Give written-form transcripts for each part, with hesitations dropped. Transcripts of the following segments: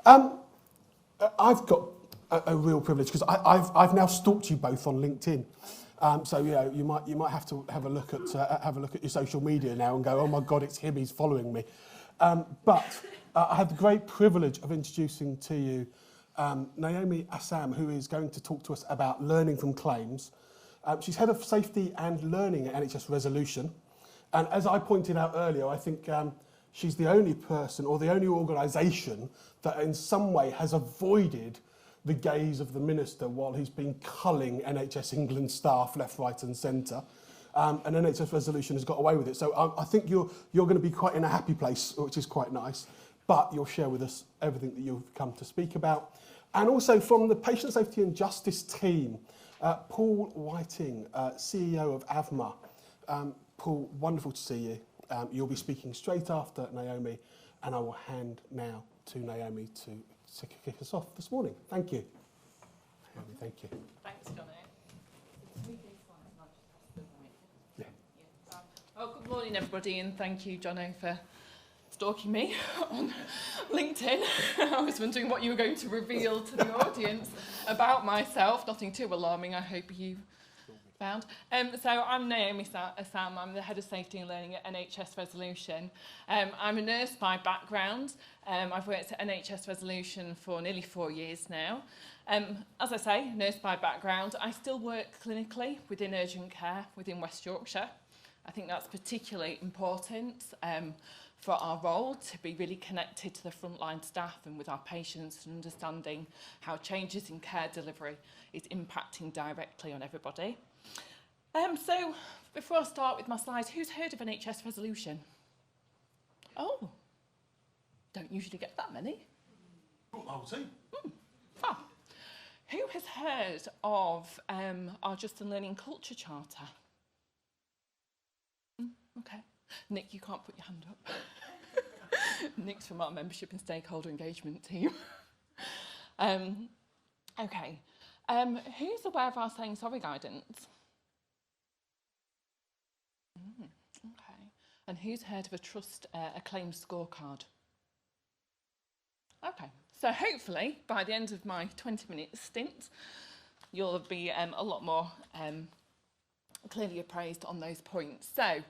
Um, I've got a real privilege because I've now stalked you both on LinkedIn. So you might have to have a look at your social media now and go, oh my God, it's him, he's following me. But I have the great privilege of introducing to you Naomi Assame, who is going to talk to us about learning from claims. She's head of safety and learning at NHS Resolution. And as I pointed out earlier, I think she's the only person or the only organisation that in some way has avoided the gaze of the minister while he's been culling NHS England staff left, right and centre. And NHS Resolution has got away with it. So I think you're going to be quite in a happy place, which is quite nice. But you'll share with us everything that you've come to speak about. And also from the Patient Safety and Justice team, Paul Whiting, CEO of AVMA. Paul, wonderful to see you. You'll be speaking straight after Naomi, and I will hand now to Naomi to kick us off this morning. Thank you. Naomi, thank you. Thanks, Johnny. Yeah. Oh, good morning, everybody, and thank you, Johnny, for stalking me on LinkedIn. I was wondering what you were going to reveal to the audience about myself. Nothing too alarming, I hope you found. So I'm Naomi Assame. I'm the Head of Safety and Learning at NHS Resolution. I'm a nurse by background. I've worked at NHS Resolution for nearly 4 years now. As I say, nurse by background. I still work clinically within urgent care within West Yorkshire. I think that's particularly important for our role, to be really connected to the frontline staff and with our patients and understanding how changes in care delivery is impacting directly on everybody. So, before I start with my slides, who's heard of NHS Resolution? Oh, don't usually get that many. Oh, I'll see. Ah. Who has heard of our Just and Learning Culture Charter? Okay. Nick, you can't put your hand up. Nick's from our membership and stakeholder engagement team. Okay. Who's aware of our Saying Sorry guidance? Okay. And who's heard of a claims scorecard? Okay. So hopefully, by the end of my 20-minute stint, you'll be a lot more clearly appraised on those points. So,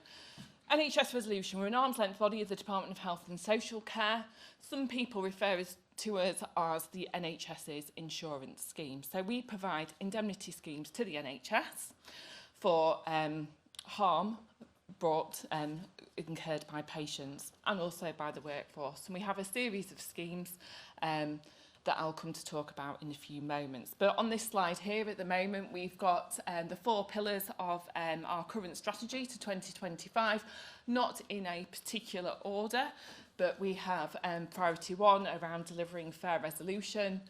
NHS Resolution, we're an arm's length body of the Department of Health and Social Care. Some people refer to us as the NHS's insurance scheme. So we provide indemnity schemes to the NHS for harm brought incurred by patients and also by the workforce. And we have a series of schemes that I'll come to talk about in a few moments. But on this slide here at the moment, we've got the 4 pillars of our current strategy to 2025, not in a particular order, but we have priority 1 around delivering fair resolution,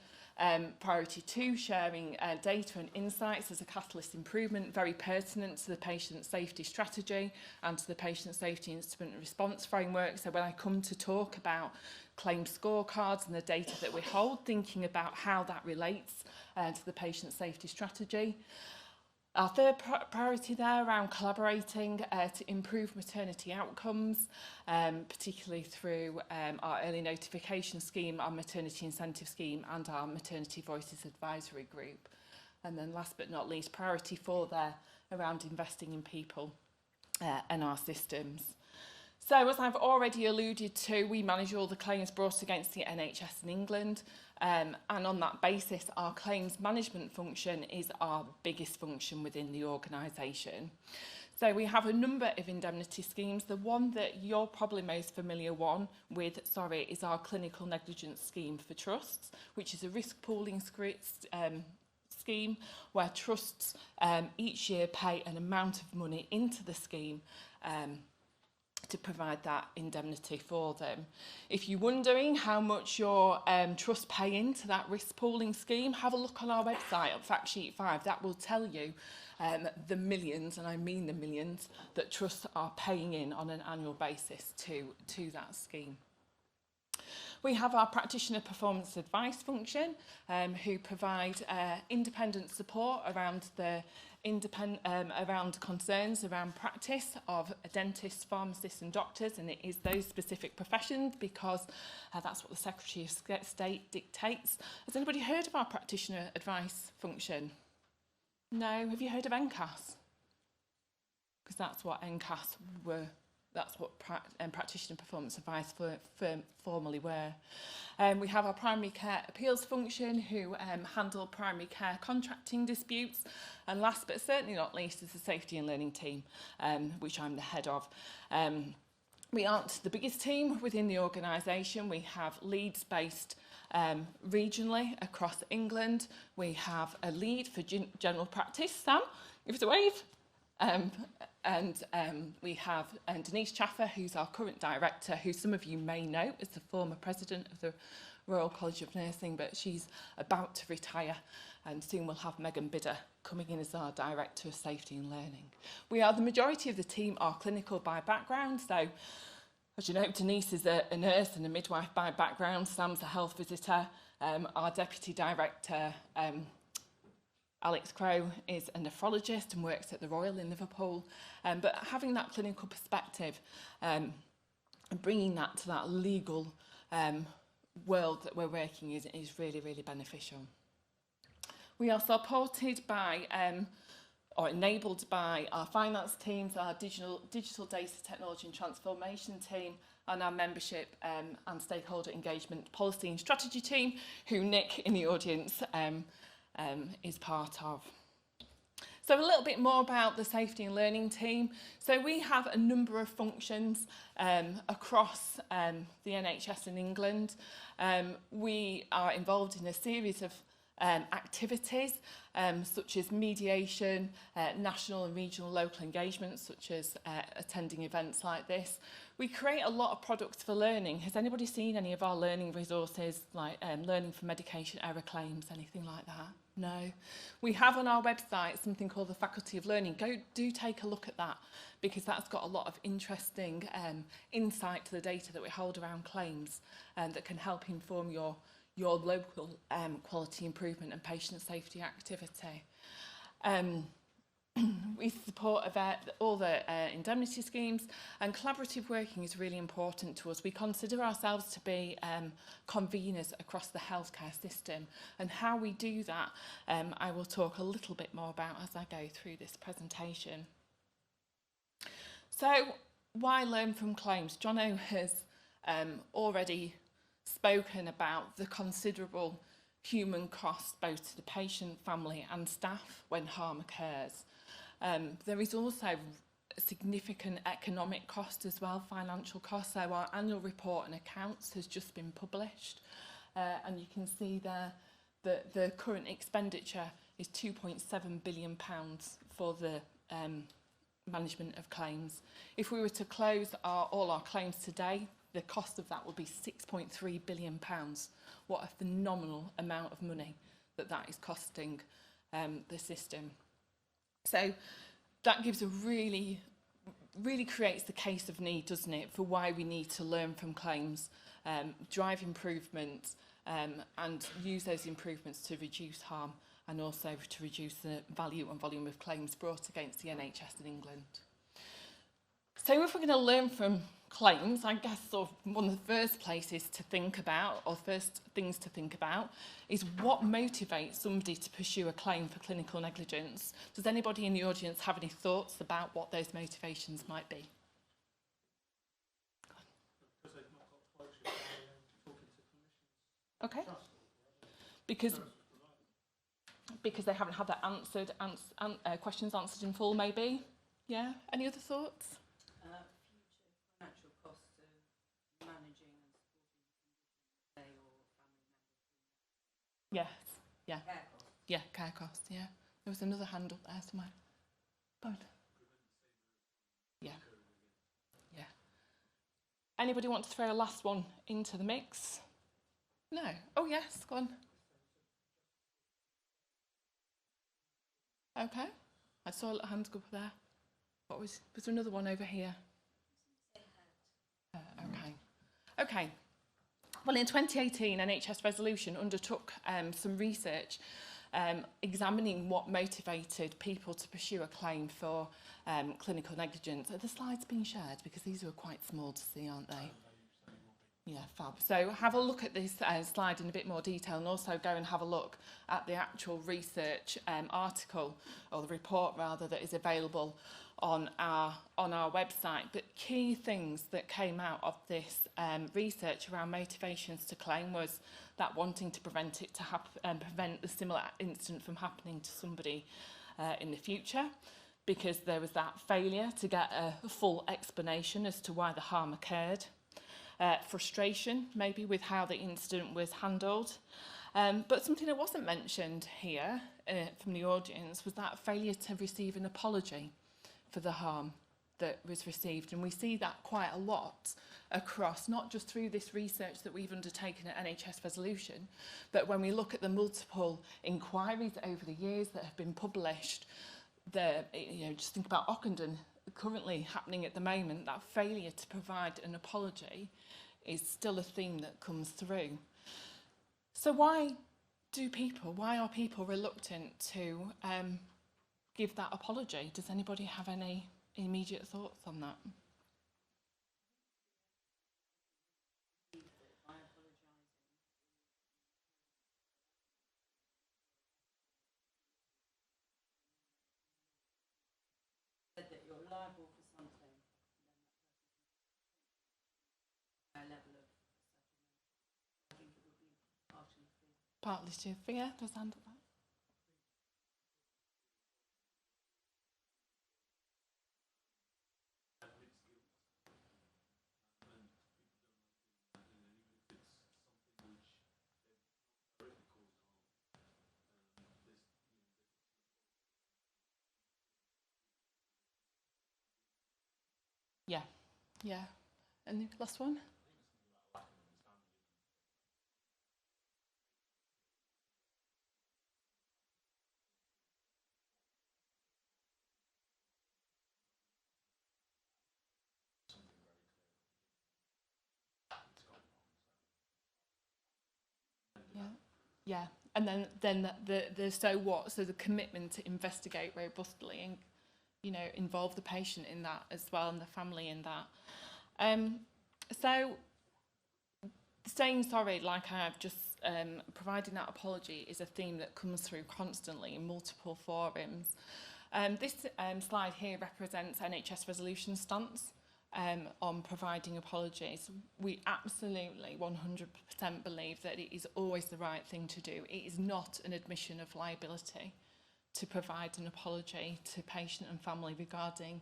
priority 2, sharing data and insights as a catalyst improvement, very pertinent to the patient safety strategy and to the patient safety incident response framework. So when I come to talk about claim scorecards and the data that we hold, thinking about how that relates to the patient safety strategy. Our third priority there around collaborating to improve maternity outcomes, particularly through our early notification scheme, our maternity incentive scheme and our maternity voices advisory group. And then last but not least, priority 4 there around investing in people and our systems. So as I've already alluded to, we manage all the claims brought against the NHS in England. And on that basis, our claims management function is our biggest function within the organisation. So we have a number of indemnity schemes. The one that you're probably most familiar with is our clinical negligence scheme for trusts, which is a risk pooling scheme where trusts each year pay an amount of money into the scheme to provide that indemnity for them. If you're wondering how much your trust pay into that risk pooling scheme, have a look on our website at Fact Sheet 5. That will tell you the millions, and I mean the millions, that trusts are paying in on an annual basis to that scheme. We have our practitioner performance advice function who provide independent support around the around concerns around practice of dentists, pharmacists and doctors, and it is those specific professions because that's what the Secretary of State dictates. Has anybody heard of our practitioner advice function? No? Have you heard of NCAS? Because that's what NCAS were. That's what practitioner performance advice formally were. We have our primary care appeals function who handle primary care contracting disputes. And last but certainly not least is the safety and learning team, which I'm the head of. We aren't the biggest team within the organisation. We have leads based regionally across England. We have a lead for general practice, Sam, give us a wave. We have Denise Chaffer, who's our current director, who some of you may know as the former president of the Royal College of Nursing, but she's about to retire, and soon we'll have Megan Bidder coming in as our director of safety and learning. The majority of the team are clinical by background, so as you know, Denise is a nurse and a midwife by background. Sam's a health visitor. Our deputy director, Alex Crowe, is a nephrologist and works at the Royal in Liverpool. But having that clinical perspective and bringing that to that legal world that we're working is really, really beneficial. We are supported by or enabled by our finance teams, our digital data technology and transformation team, and our membership and stakeholder engagement policy and strategy team, who Nick in the audience is part of. So a little bit more about the safety and learning team. So we have a number of functions across the NHS in England. We are involved in a series of activities such as mediation, national and regional local engagements such as attending events like this. We create a lot of products for learning. Has anybody seen any of our learning resources like learning for medication error claims, anything like that? No. We have on our website something called the Faculty of Learning. Do take a look at that because that's got a lot of interesting insight to the data that we hold around claims that can help inform your local quality improvement and patient safety activity. We support all the indemnity schemes, and collaborative working is really important to us. We consider ourselves to be conveners across the healthcare system, and how we do that I will talk a little bit more about as I go through this presentation. So why learn from claims? Jono has already spoken about the considerable human cost both to the patient, family and staff when harm occurs. There is also significant economic cost as well, financial cost. So our annual report and accounts has just been published, and you can see there that the current expenditure is £2.7 billion for the management of claims. If we were to close all our claims today, the cost of that would be £6.3 billion. What a phenomenal amount of money that is costing the system. So that gives a really creates the case of need, doesn't it, for why we need to learn from claims, drive improvement, and use those improvements to reduce harm and also to reduce the value and volume of claims brought against the NHS in England. So if we're going to learn from claims, I guess sort of one of the first places to think about, or first things to think about, is what motivates somebody to pursue a claim for clinical negligence. Does anybody in the audience have any thoughts about what those motivations might be? Because they've not got closure by talking to clinicians. Okay. Because they haven't had that questions answered in full, maybe? Yeah? Any other thoughts? Future financial costs of managing and supporting they or family members. Yes. Yeah. Care costs. Yeah, care costs, yeah. There was another hand up there somewhere. Both. Yeah. Yeah. Anybody want to throw a last one into the mix? No? Oh, yes, go on. Okay. I saw a little hand go up there. Was there another one over here? Okay. Okay. Well, in 2018, NHS Resolution undertook some research examining what motivated people to pursue a claim for clinical negligence. Are the slides being shared? Because these are quite small to see, aren't they? Yeah, fab. So have a look at this slide in a bit more detail, and also go and have a look at the actual research article, or the report rather, that is available on our website. But key things that came out of this research around motivations to claim was that wanting to prevent it to prevent a similar incident from happening to somebody in the future, because there was that failure to get a full explanation as to why the harm occurred. Frustration, maybe, with how the incident was handled. But something that wasn't mentioned here from the audience was that failure to receive an apology for the harm that was received. And we see that quite a lot across, not just through this research that we've undertaken at NHS Resolution, but when we look at the multiple inquiries over the years that have been published, just think about Ockenden currently happening at the moment, that failure to provide an apology is still a theme that comes through. So why are people reluctant to give that apology? Does anybody have any immediate thoughts on that? Said that you're liable for something, then that person a level of settlement. I think it would be partially free. Partly to fear, does handle that? Yeah. And the last one? Yeah. And then the so what? So the commitment to investigate robustly and, involve the patient in that as well, and the family in that. So saying sorry, like I have just providing that apology, is a theme that comes through constantly in multiple forums. This slide here represents NHS Resolution stance on providing apologies. We absolutely 100% believe that it is always the right thing to do. It is not an admission of liability to provide an apology to patient and family regarding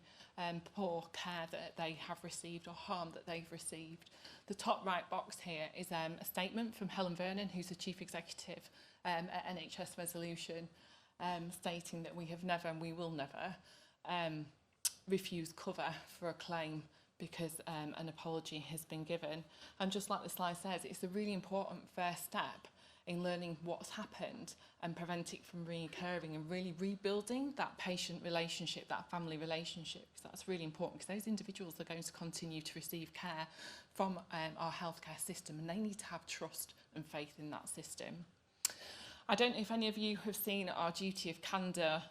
poor care that they have received or harm that they've received. The top right box here is a statement from Helen Vernon, who's the Chief Executive at NHS Resolution, stating that we have never and we will never refuse cover for a claim because an apology has been given. And just like the slide says, it's a really important first step in learning what's happened and prevent it from recurring, and really rebuilding that patient relationship, that family relationship, because that's really important, because those individuals are going to continue to receive care from our healthcare system, and they need to have trust and faith in that system. I don't know if any of you have seen our Duty of Candour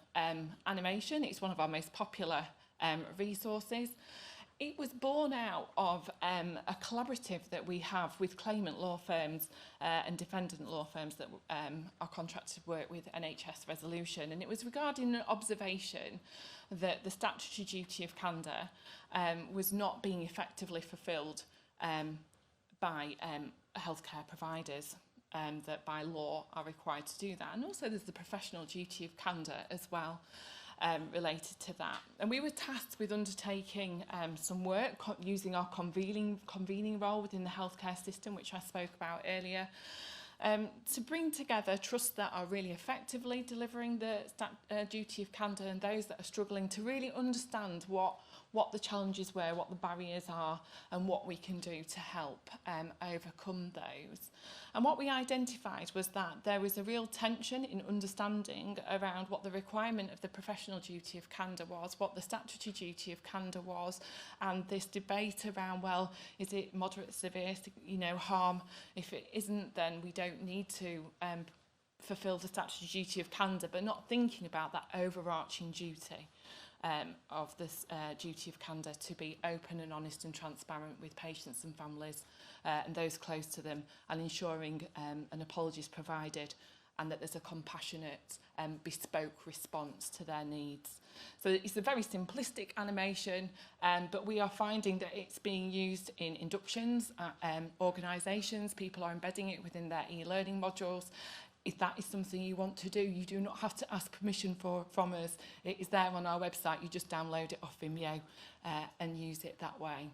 animation. It's one of our most popular resources. It was born out of a collaborative that we have with claimant law firms and defendant law firms that are contracted to work with NHS Resolution. And it was regarding an observation that the statutory duty of candour was not being effectively fulfilled by healthcare providers, that by law are required to do that. And also there's the professional duty of candour as well, related to that. And we were tasked with undertaking some work using our convening role within the healthcare system, which I spoke about earlier, to bring together trusts that are really effectively delivering the duty of candour and those that are struggling, to really understand what the challenges were, what the barriers are, and what we can do to help overcome those. And what we identified was that there was a real tension in understanding around what the requirement of the professional duty of candour was, what the statutory duty of candour was, and this debate around, well, is it moderate, severe, harm? If it isn't, then we don't need to fulfil the statutory duty of candour, but not thinking about that overarching duty of this duty of candour to be open and honest and transparent with patients and families and those close to them, and ensuring an apology is provided and that there's a compassionate bespoke response to their needs. So it's a very simplistic animation, but we are finding that it's being used in inductions at organisations. People are embedding it within their e-learning modules. If that is something you want to do, you do not have to ask permission from us. It is there on our website. You just download it off Vimeo and use it that way.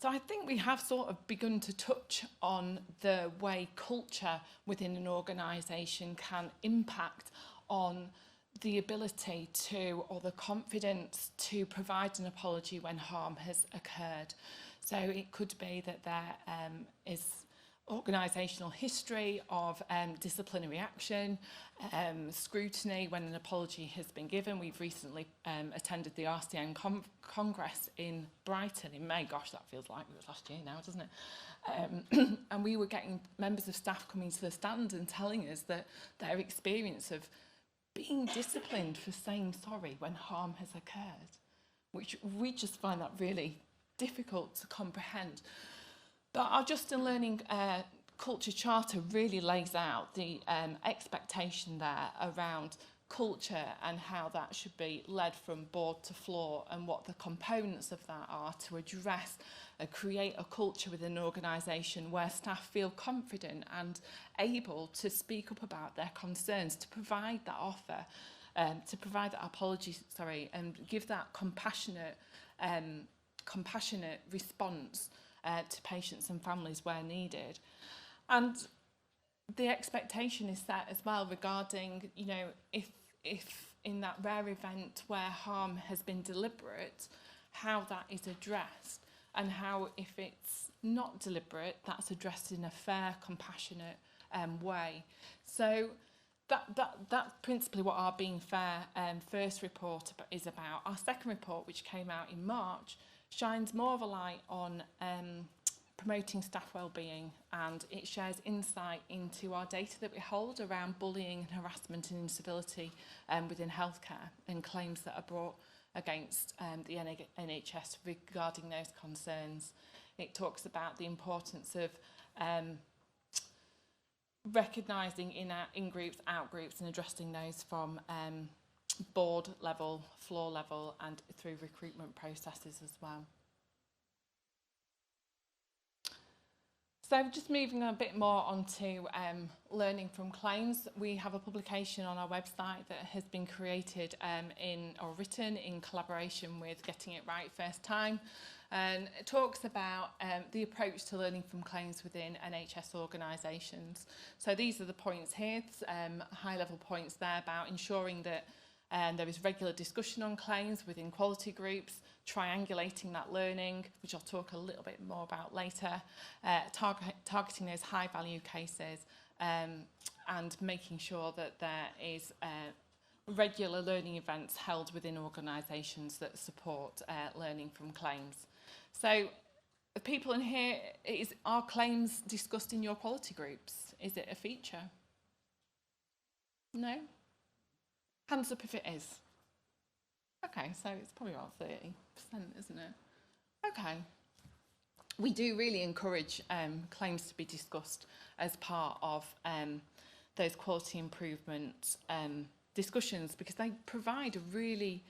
So I think we have sort of begun to touch on the way culture within an organisation can impact on the ability to, or the confidence to provide an apology when harm has occurred. So it could be that there is organisational history of disciplinary action, scrutiny when an apology has been given. We've recently attended the RCN Congress in Brighton in May. Gosh, that feels like it was last year now, doesn't it? And we were getting members of staff coming to the stand and telling us that their experience of being disciplined for saying sorry when harm has occurred, which we just find that really difficult to comprehend. But our Just in Learning Culture Charter really lays out the expectation there around culture and how that should be led from board to floor, and what the components of that are to address and create a culture within an organisation where staff feel confident and able to speak up about their concerns, to provide that offer, to provide that apology, and give that compassionate response to patients and families where needed. And the expectation is set as well regarding, you know, if in that rare event where harm has been deliberate, how that is addressed, and how, if it's not deliberate, that's addressed in a fair, compassionate way. So that's principally what our Being Fair first report is about. Our second report, which came out in March, shines more of a light on promoting staff wellbeing, and it shares insight into our data that we hold around bullying and harassment and incivility within healthcare, and claims that are brought against the NHS regarding those concerns. It talks about the importance of recognising in-groups, out-groups, and addressing those from board level, floor level, and through recruitment processes as well. So just moving a bit more onto learning from claims, we have a publication on our website that has been created or written in collaboration with Getting It Right First Time, and it talks about the approach to learning from claims within NHS organisations. So these are the points here, high-level points there about ensuring that there is regular discussion on claims within quality groups, triangulating that learning, which I'll talk a little bit more about later, targeting those high-value cases, and making sure that there is regular learning events held within organisations that support learning from claims. So, the people in here, are claims discussed in your quality groups? Is it a feature? No? Hands up if it is. Okay, so it's probably about 30%, isn't it? Okay. We do really encourage claims to be discussed as part of those quality improvement discussions, because they provide a really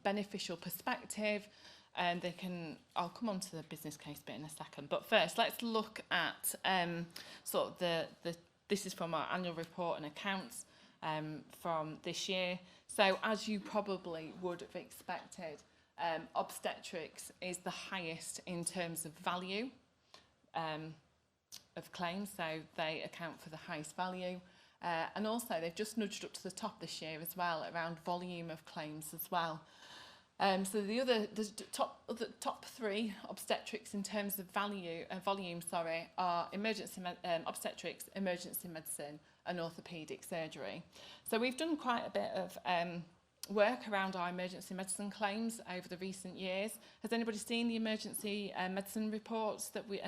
beneficial perspective, and they can, I'll come on to the business case bit in a second, but first let's look at sort of this is from our annual report and accounts from this year. So as you probably would have expected, obstetrics is the highest in terms of value of claims, so they account for the highest value. And also they've just nudged up to the top this year as well around volume of claims as well. So the top three obstetrics in terms of volume, are emergency obstetrics, emergency medicine, and orthopaedic surgery. So we've done quite a bit of work around our emergency medicine claims over the recent years. Has anybody seen the emergency medicine reports that we've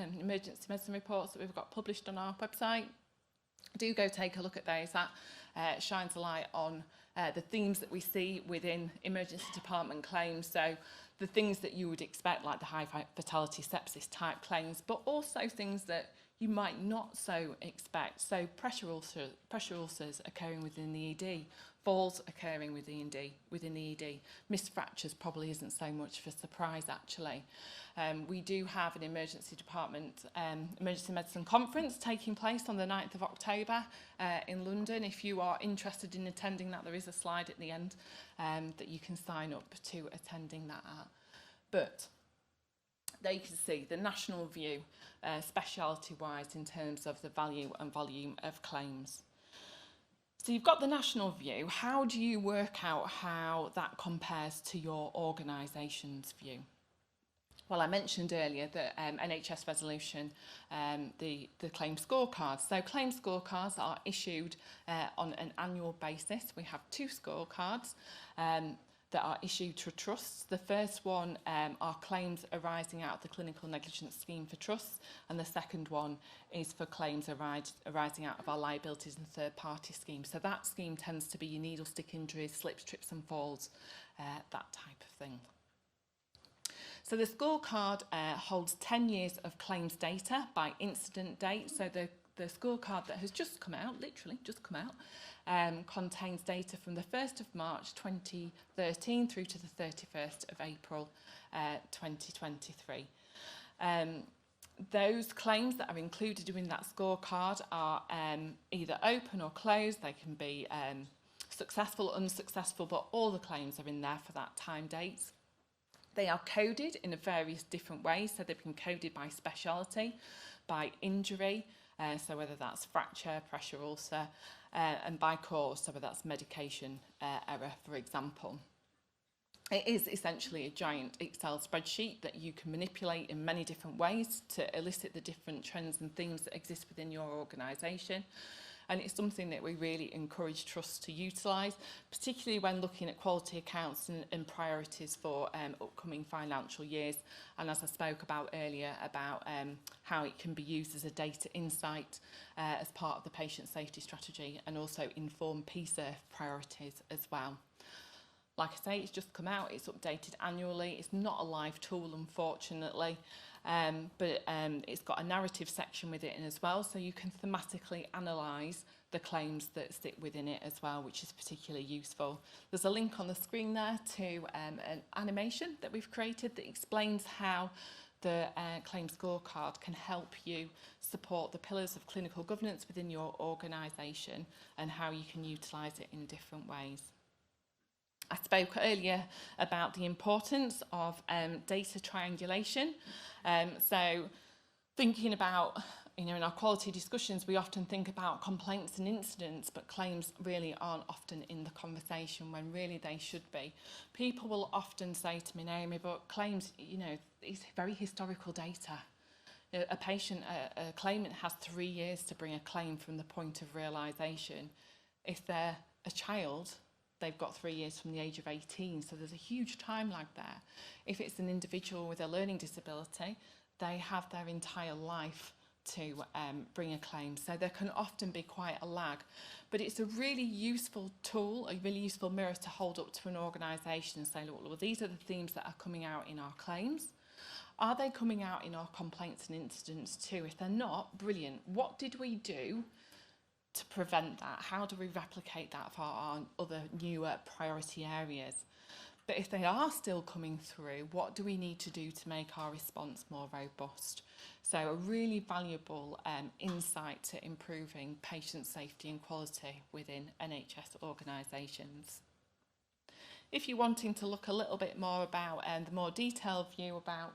got published on our website? Do go take a look at those. That shines a light on the themes that we see within emergency department claims. So the things that you would expect, like the high fatality sepsis type claims, but also things that you might not so expect. So pressure ulcers occurring within the ED, falls occurring within the ED. Missed fractures probably isn't so much of a surprise, actually. We do have an emergency department emergency medicine conference taking place on the 9th of October in London. If you are interested in attending that, there is a slide at the end that you can sign up to attending that at. But there you can see the national view, speciality-wise, in terms of the value and volume of claims. So you've got the national view. How do you work out how that compares to your organisation's view? Well, I mentioned earlier that NHS resolution, the claim scorecards. So claim scorecards are issued on an annual basis. We have 2 scorecards that are issued to trusts. The first one are claims arising out of the clinical negligence scheme for trusts, and the second one is for claims arising out of our liabilities and third-party scheme. So that scheme tends to be your needle stick injuries, slips, trips and falls, that type of thing. So the scorecard holds 10 years of claims data by incident date. So the scorecard that has just come out, literally just come out, contains data from the 1st of March 2013 through to the 31st of April 2023. Those claims that are included in that scorecard are either open or closed. They can be successful, unsuccessful, but all the claims are in there for that time date. They are coded in various different ways, so they've been coded by speciality, by injury, so whether that's fracture, pressure ulcer, and by cause, so whether that's medication error, for example. It is essentially a giant Excel spreadsheet that you can manipulate in many different ways to elicit the different trends and themes that exist within your organisation. And it's something that we really encourage trusts to utilise, particularly when looking at quality accounts and priorities for upcoming financial years. And as I spoke about earlier, about how it can be used as a data insight as part of the patient safety strategy, and also inform PSERF priorities as well. Like I say, it's just come out, it's updated annually. It's not a live tool, unfortunately, but it's got a narrative section with it in as well, so you can thematically analyse the claims that sit within it as well, which is particularly useful. There's a link on the screen there to an animation that we've created that explains how the claim scorecard can help you support the pillars of clinical governance within your organisation and how you can utilise it in different ways. I spoke earlier about the importance of data triangulation. So thinking about, in our quality discussions, we often think about complaints and incidents, but claims really aren't often in the conversation when really they should be. People will often say to me, Naomi, but claims, it's very historical data. A patient, a claimant has 3 years to bring a claim from the point of realisation. If they're a child, they've got 3 years from the age of 18, so there's a huge time lag there. If it's an individual with a learning disability, they have their entire life to bring a claim, so there can often be quite a lag. But it's a really useful tool, a really useful mirror to hold up to an organisation and say, look, well, these are the themes that are coming out in our claims. Are they coming out in our complaints and incidents too? If they're not, brilliant. What did we do to prevent that? How do we replicate that for our other newer priority areas? But if they are still coming through, what do we need to do to make our response more robust? So a really valuable insight to improving patient safety and quality within NHS organisations. If you're wanting to look a little bit more about the more detailed view about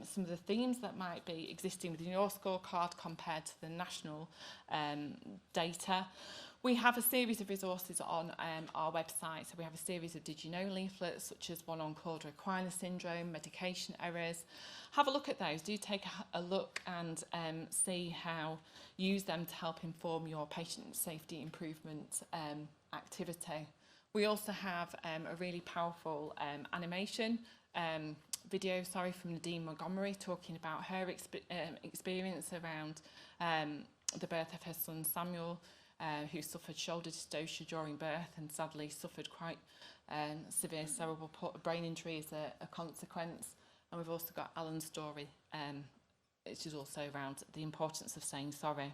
some of the themes that might be existing within your scorecard compared to the national data, we have a series of resources on our website. So we have a series of Did You Know leaflets, such as one on Cauda-Equina syndrome, medication errors. Have a look at those. Do take a look and see how, use them to help inform your patient safety improvement activity. We also have a really powerful animation video, from Nadine Montgomery talking about her experience around the birth of her son Samuel, who suffered shoulder dystocia during birth and sadly suffered quite severe cerebral brain injury as a consequence. And we've also got Alan's story, which is also around the importance of saying sorry.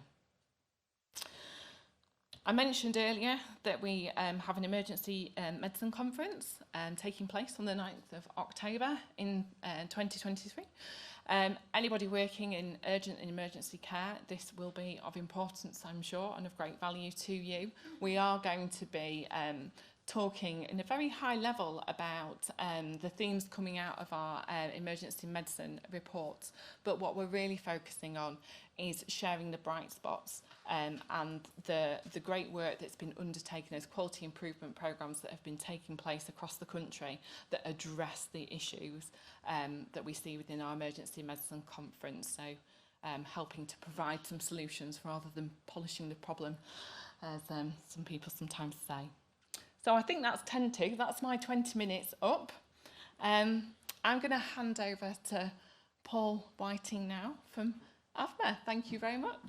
I mentioned earlier that we have an emergency medicine conference taking place on the 9th of October in 2023. Anybody working in urgent and emergency care, this will be of importance, I'm sure, and of great value to you. We are going to be talking in a very high level about the themes coming out of our emergency medicine reports, but what we're really focusing on is sharing the bright spots and the great work that's been undertaken as quality improvement programmes that have been taking place across the country that address the issues that we see within our emergency medicine conference. So helping to provide some solutions rather than polishing the problem, as some people sometimes say. So I think that's 10 to. That's my 20 minutes up. I'm going to hand over to Paul Whiting now from Assame. Thank you very much.